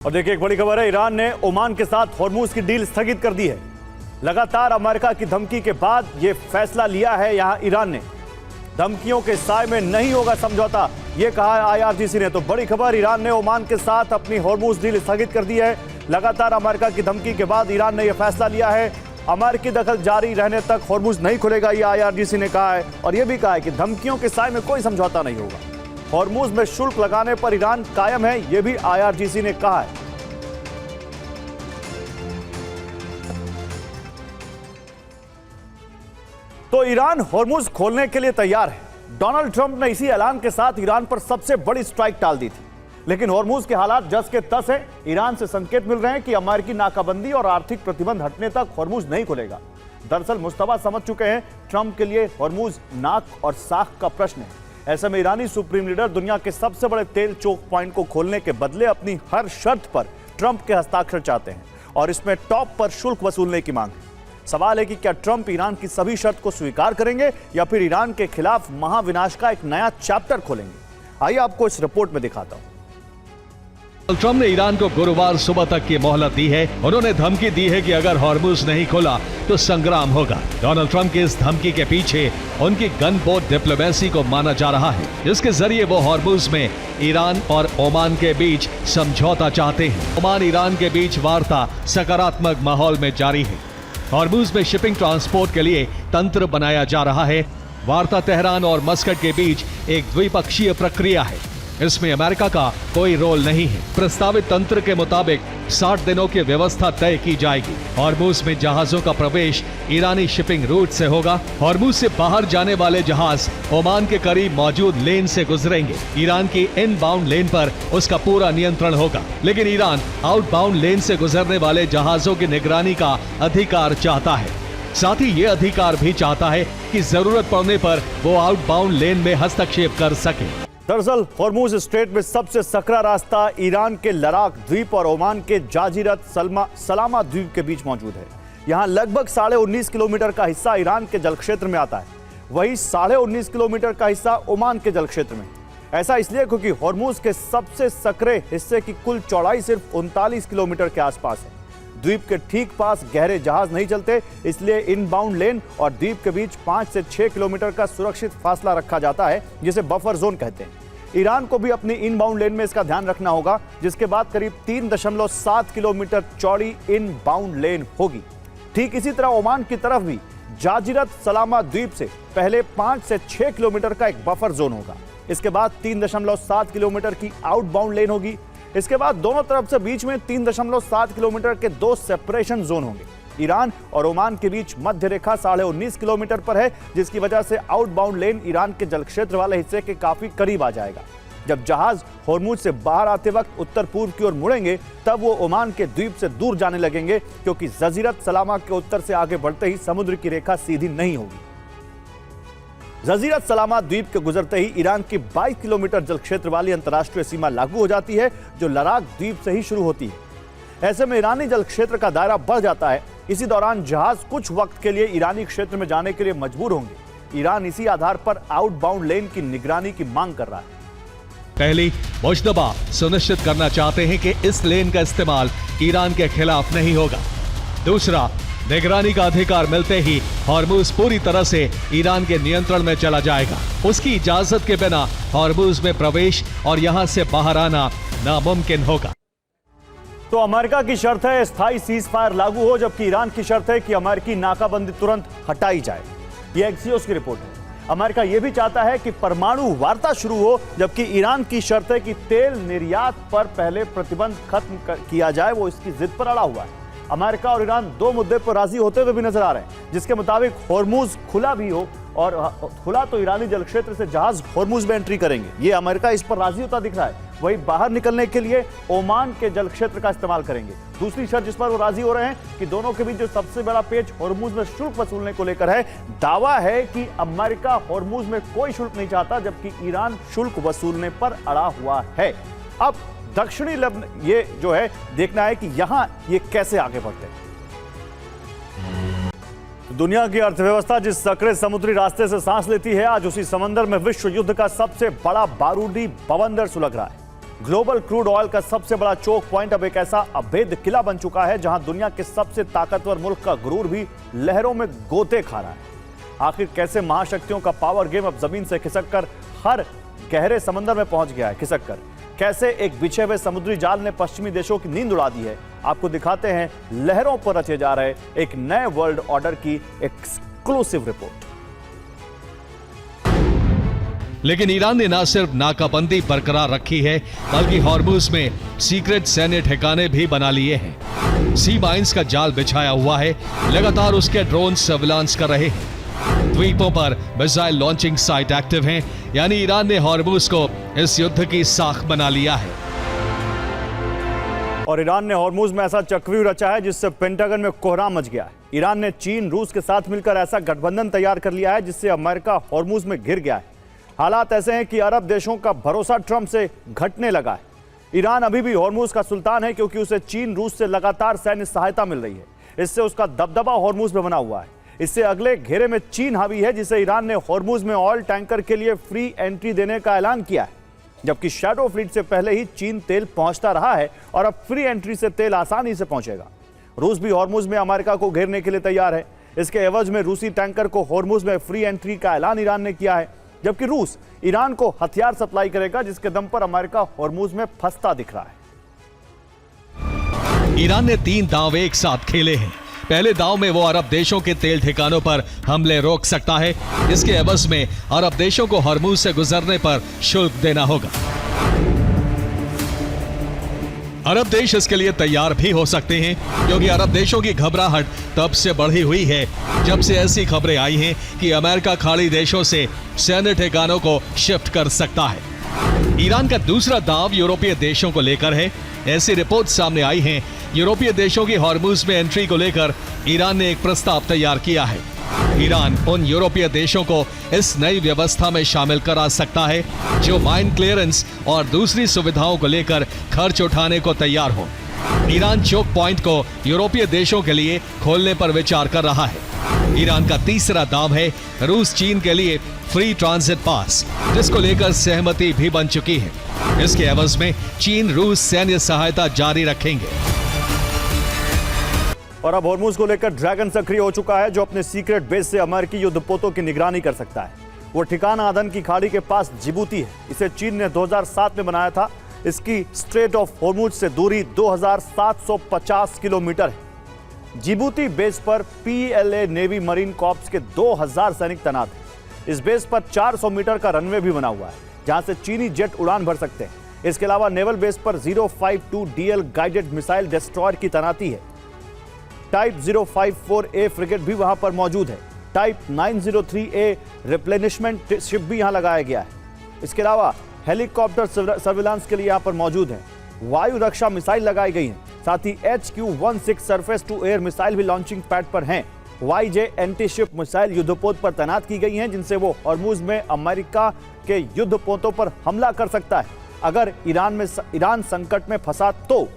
और देखिए एक बड़ी खबर है, ईरान ने ओमान के साथ हॉर्मूज की डील स्थगित कर दी है। लगातार अमेरिका की धमकी के बाद यह फैसला लिया है यहां ईरान ने। धमकियों के साए में नहीं होगा समझौता, यह कहा है आईआरजीसी ने। तो बड़ी खबर, ईरान ने ओमान के साथ अपनी हॉर्मूज डील स्थगित कर दी है। लगातार अमेरिका की धमकी के बाद ईरान ने यह फैसला लिया है। अमेरिकी दखल जारी रहने तक हॉर्मूज नहीं खुलेगा, यह आईआरजीसी ने कहा है। और यह भी कहा है कि धमकियों के साए में कोई समझौता नहीं होगा। हॉर्मूज में शुल्क लगाने पर ईरान कायम है, यह भी आईआरजीसी ने कहा है। तो ईरान हॉर्मूज खोलने के लिए तैयार है। डोनाल्ड ट्रंप ने इसी ऐलान के साथ ईरान पर सबसे बड़ी स्ट्राइक टाल दी थी, लेकिन हॉर्मूज के हालात जस के तस है। ईरान से संकेत मिल रहे हैं कि अमेरिकी नाकाबंदी और आर्थिक प्रतिबंध हटने तक हॉर्मूज नहीं खुलेगा। दरअसल मुस्तफा समझ चुके हैं, ट्रंप के लिए हॉर्मूज नाक और साख का प्रश्न है। ऐसे में ईरानी सुप्रीम लीडर दुनिया के सबसे बड़े तेल चोक पॉइंट को खोलने के बदले अपनी हर शर्त पर ट्रंप के हस्ताक्षर चाहते हैं और इसमें टॉप पर शुल्क वसूलने की मांग है। सवाल है कि क्या ट्रंप ईरान की सभी शर्त को स्वीकार करेंगे या फिर ईरान के खिलाफ महाविनाश का एक नया चैप्टर खोलेंगे। आइए आपको इस रिपोर्ट में दिखाता हूं। ट्रंप ने ईरान को गुरुवार सुबह तक की मोहलत दी है। उन्होंने धमकी दी है कि अगर हॉर्मूज नहीं खोला तो संग्राम होगा। डोनाल्ड ट्रंप की इस धमकी के पीछे उनकी गन बोट डिप्लोमेसी को माना जा रहा है, जिसके जरिए वो हॉर्मूज में ईरान और ओमान के बीच समझौता चाहते हैं। ओमान ईरान के बीच वार्ता सकारात्मक माहौल में जारी है। हॉर्मूज में शिपिंग ट्रांसपोर्ट के लिए तंत्र बनाया जा रहा है। वार्ता तेहरान और मस्कट के बीच एक द्विपक्षीय प्रक्रिया है, इसमें अमेरिका का कोई रोल नहीं है। प्रस्तावित तंत्र के मुताबिक 60 दिनों की व्यवस्था तय की जाएगी। हॉर्मूज में जहाजों का प्रवेश ईरानी शिपिंग रूट से होगा। हॉर्मूज से बाहर जाने वाले जहाज ओमान के करीब मौजूद लेन से गुजरेंगे। ईरान की इनबाउंड लेन पर उसका पूरा नियंत्रण होगा, लेकिन ईरान आउटबाउंड लेन से गुजरने वाले जहाजों की निगरानी का अधिकार चाहता है। साथ ही ये अधिकार भी चाहता है कि जरूरत पड़ने पर वो आउटबाउंड लेन में हस्तक्षेप कर सके। दरअसल हॉर्मूज स्ट्रेट में सबसे सकरा रास्ता ईरान के लराक द्वीप और ओमान के जाजिरत सलामा द्वीप के बीच मौजूद है। यहां लगभग 19.5 किलोमीटर का हिस्सा ईरान के जल क्षेत्र में आता है, वहीं 19.5 किलोमीटर का हिस्सा ओमान के जल क्षेत्र में। ऐसा इसलिए क्योंकि हॉर्मूज के सबसे सकरे हिस्से की कुल चौड़ाई सिर्फ 39 किलोमीटर के आसपास है। द्वीप के ठीक पास गहरे जहाज नहीं चलते, इसलिए इनबाउंड लेन और द्वीप के बीच 5 से 6 किलोमीटर का सुरक्षित फासला रखा जाता है, जिसे बफर जोन कहते हैं। ईरान को भी अपनी इनबाउंड लेन में इसका ध्यान रखना होगा, जिसके बाद करीब 3.7 किलोमीटर चौड़ी इनबाउंड लेन होगी। ठीक इसी तरह ओमान की तरफ भी जाजिरत सलामा द्वीप से पहले 5 से 6 किलोमीटर का एक बफर जोन होगा। इसके बाद 3.7 किलोमीटर की आउटबाउंड लेन होगी। इसके बाद दोनों तरफ से बीच में 3.7 किलोमीटर के 2 सेपरेशन जोन होंगे। ईरान और ओमान के बीच मध्य रेखा 19.5 किलोमीटर पर है, जिसकी वजह से आउटबाउंड लेन ईरान के जल क्षेत्र वाले हिस्से के काफी करीब आ जाएगा। जब जहाज हॉर्मूज से बाहर आते वक्त उत्तर पूर्व की ओर मुड़ेंगे, तब वो ओमान के द्वीप से दूर जाने लगेंगे, क्योंकि जजीरत सलामा के उत्तर से आगे बढ़ते ही समुद्र की रेखा सीधी नहीं होगी। जजीरत सलामा द्वीप के गुजरते ही ईरान की 22 किलोमीटर जल क्षेत्र वाली अंतर्राष्ट्रीय सीमा लागू हो जाती है, जो लराक द्वीप से ही शुरू होती है। ऐसे में ईरानी जल क्षेत्र का दायरा बढ़ जाता है। इसी दौरान जहाज कुछ वक्त के लिए ईरानी क्षेत्र में जाने के लिए मजबूर होंगे। ईरान इसी आधार पर आउटबाउंड लेन की निगरानी की मांग कर रहा है। पहली, मुजतबा सुनिश्चित करना चाहते हैं कि इस लेन का इस्तेमाल ईरान के खिलाफ नहीं होगा। दूसरा, निगरानी का अधिकार मिलते ही हॉर्मूज पूरी तरह से ईरान के नियंत्रण में चला जाएगा। उसकी इजाजत के बिना हॉर्मूज में प्रवेश और यहां से बाहर आना नामुमकिन होगा। तो अमेरिका की शर्त है स्थायी सीज फायर लागू हो, जबकि ईरान की शर्त है कि अमेरिकी नाकाबंदी तुरंत हटाई जाए। यह एक्सियोस की रिपोर्ट है। अमेरिका यह भी चाहता है कि परमाणु वार्ता शुरू हो, जबकि ईरान की शर्त है कि तेल निर्यात पर पहले प्रतिबंध खत्म किया जाए। वो इसकी जिद पर अड़ा हुआ है। अमेरिका और ईरान 2 मुद्दे पर राजी होते हुए भी नजर आ रहे हैं, जिसके मुताबिक हॉर्मूज खुला भी हो, और खुला तो ईरानी जल क्षेत्र से जहाज हॉर्मूज में एंट्री करेंगे। ये अमेरिका इस पर राजी होता दिख रहा है। वही बाहर निकलने के लिए ओमान के जल क्षेत्र का इस्तेमाल करेंगे। दूसरी शर्त जिस पर वो राजी हो रहे हैं कि दोनों के बीच जो सबसे बड़ा पेच हॉर्मूज में शुल्क वसूलने को लेकर है। दावा है कि अमेरिका हॉर्मूज में कोई शुल्क नहीं चाहता, जबकि ईरान शुल्क वसूलने पर अड़ा हुआ है। अब दक्षिणी लेबनान ये जो है देखना है कि यहां ये कैसे आगे बढ़ते हैं। दुनिया की अर्थव्यवस्था जिस सकरे समुद्री रास्ते से सांस लेती है, आज उसी समंदर में विश्व युद्ध का सबसे बड़ा बारूदी बवंडर सुलग रहा है। ग्लोबल क्रूड ऑयल का सबसे बड़ा चोक पॉइंट अब एक ऐसा अभेद किला बन चुका है जहां दुनिया के सबसे ताकतवर मुल्क का गुरूर भी लहरों में गोते खा रहा है। आखिर कैसे महाशक्तियों का पावर गेम अब जमीन से खिसककर हर गहरे समंदर में पहुंच गया है। खिसककर कैसे एक बिछे हुए समुद्री जाल ने पश्चिमी देशों की नींद उड़ा दी है, आपको दिखाते हैं लहरों पर रचे जा रहे एक नए वर्ल्ड ऑर्डर की एक्सक्लूसिव रिपोर्ट। लेकिन ईरान ने न सिर्फ नाकाबंदी बरकरार रखी है बल्कि हॉर्मुज में सीक्रेट सैन्य ठिकाने भी बना लिए हैं। सी माइंस का जाल बिछाया हुआ है, लगातार उसके ड्रोन सर्विलांस कर रहे हैं। द्वीपों पर मिसाइल लॉन्चिंग साइट एक्टिव हैं, यानी ईरान ने हॉर्मुज को इस युद्ध की साख बना लिया है। और ईरान ने हॉर्मुज में ऐसा चक्रव्यूह रचा है जिससे पेंटागन में कोहराम मच गया है। ईरान ने चीन रूस के साथ मिलकर ऐसा गठबंधन तैयार कर लिया है जिससे अमेरिका हॉर्मुज में घिर गया है। हालात ऐसे हैं कि अरब देशों का भरोसा ट्रंप से घटने लगा है। ईरान अभी भी हॉर्मुज का सुल्तान है क्योंकि उसे चीन रूस से लगातार सैन्य सहायता मिल रही है। इससे उसका दबदबा हॉर्मुज में बना हुआ है। इससे अगले घेरे में चीन हावी है जिसे ईरान ने हॉर्मुज में ऑयल टैंकर के लिए फ्री एंट्री देने का ऐलान किया है। जबकि शैडो फ्लीट से पहले ही चीन तेल पहुंचता रहा है और अब फ्री एंट्री से तेल आसानी से पहुंचेगा। रूस भी हॉर्मुज में अमेरिका को घेरने के लिए तैयार है। इसके एवज में रूसी टैंकर को हॉर्मुज में फ्री एंट्री का ऐलान ईरान ने किया है, जबकि रूस ईरान को हथियार सप्लाई करेगा जिसके दम पर अमेरिका हॉर्मुज में फंसता दिख रहा है। ईरान ने 3 दांव एक साथ खेले हैं। पहले दांव में वो अरब देशों के तेल ठिकानों पर हमले रोक सकता है। इसके एवज में अरब देशों को हॉर्मुज से गुजरने पर शुल्क देना होगा। अरब देश इसके लिए तैयार भी हो सकते हैं क्योंकि अरब देशों की घबराहट तब से बढ़ी हुई है जब से ऐसी खबरें आई हैं कि अमेरिका खाड़ी देशों से सैन्य ठिकानों को शिफ्ट कर सकता है। ईरान का दूसरा दांव यूरोपीय देशों को लेकर है। ऐसी रिपोर्ट सामने आई हैं, यूरोपीय देशों की हॉर्मुज में एंट्री को लेकर ईरान ने एक प्रस्ताव तैयार किया है। ईरान उन यूरोपीय देशों को इस नई व्यवस्था में शामिल करा सकता है जो माइन क्लियरेंस और दूसरी सुविधाओं को लेकर खर्च उठाने को तैयार हो। ईरान चोक पॉइंट को यूरोपीय देशों के लिए खोलने पर विचार कर रहा है। ईरान का तीसरा दांव है रूस चीन के लिए फ्री ट्रांजिट पास, जिसको लेकर सहमति भी बन चुकी है। इसके एवज में चीन रूस सैन्य सहायता जारी रखेंगे। और अब हॉर्मुज को लेकर ड्रैगन सक्रिय हो चुका है जो अपने सीक्रेट बेस से अमेरिकी युद्धपोतों की निगरानी कर सकता है। वो ठिकाना अदन की खाड़ी के पास जिबूती है। इसे चीन ने 2007 में बनाया था। इसकी स्ट्रेट ऑफ हॉर्मुज से दूरी 2750 किलोमीटर है। जिबूती बेस पर PLA नेवी मरीन कॉर्प्स के 2000 सैनिक तैनात हैं। इस बेस पर 400 मीटर का रनवे भी बना हुआ है जहां से चीनी जेट उड़ान भर सकते हैं। इसके अलावा नेवल बेस पर 052 DL गाइडेड मिसाइल डिस्ट्रॉयर की तैनाती है। टाइप 054A फ्रिगेट भी वहां पर मौजूद है। टाइप 903A रिप्लेनिशमेंट शिप भी यहां लगाया गया है। इसके अलावा हेलीकॉप्टर सर्विलांस के लिए यहां पर मौजूद है। वायु रक्षा मिसाइल लगाई गई हैं। साथ ही HQ-16 surface to air missile भी लॉन्चिंग पैड पर हैं। YJ एंटी शिप मिसाइल युद्धपोत पर तैनात की गई हैं जिनसे वो हॉर्मुज में अमेरिका के युद्धपोतों पर हमला कर सकता है अगर ईरान संकट में फंसा तो।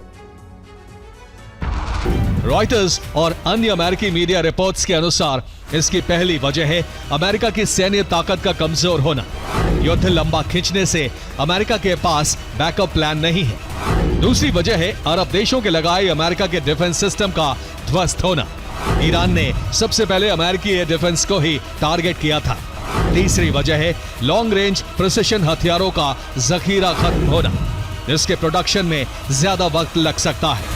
रॉयटर्स और अन्य अमेरिकी मीडिया रिपोर्ट्स के अनुसार इसकी पहली वजह है अमेरिका की सैन्य ताकत का कमजोर होना। युद्ध लंबा खींचने से अमेरिका के पास बैकअप प्लान नहीं है। दूसरी वजह है अरब देशों के लगाए अमेरिका के डिफेंस सिस्टम का ध्वस्त होना। ईरान ने सबसे पहले अमेरिकी एयर डिफेंस को ही टारगेट किया था। तीसरी वजह है लॉन्ग रेंज प्रिसिशन हथियारों का जखीरा खत्म होना। इसके प्रोडक्शन में ज्यादा वक्त लग सकता है।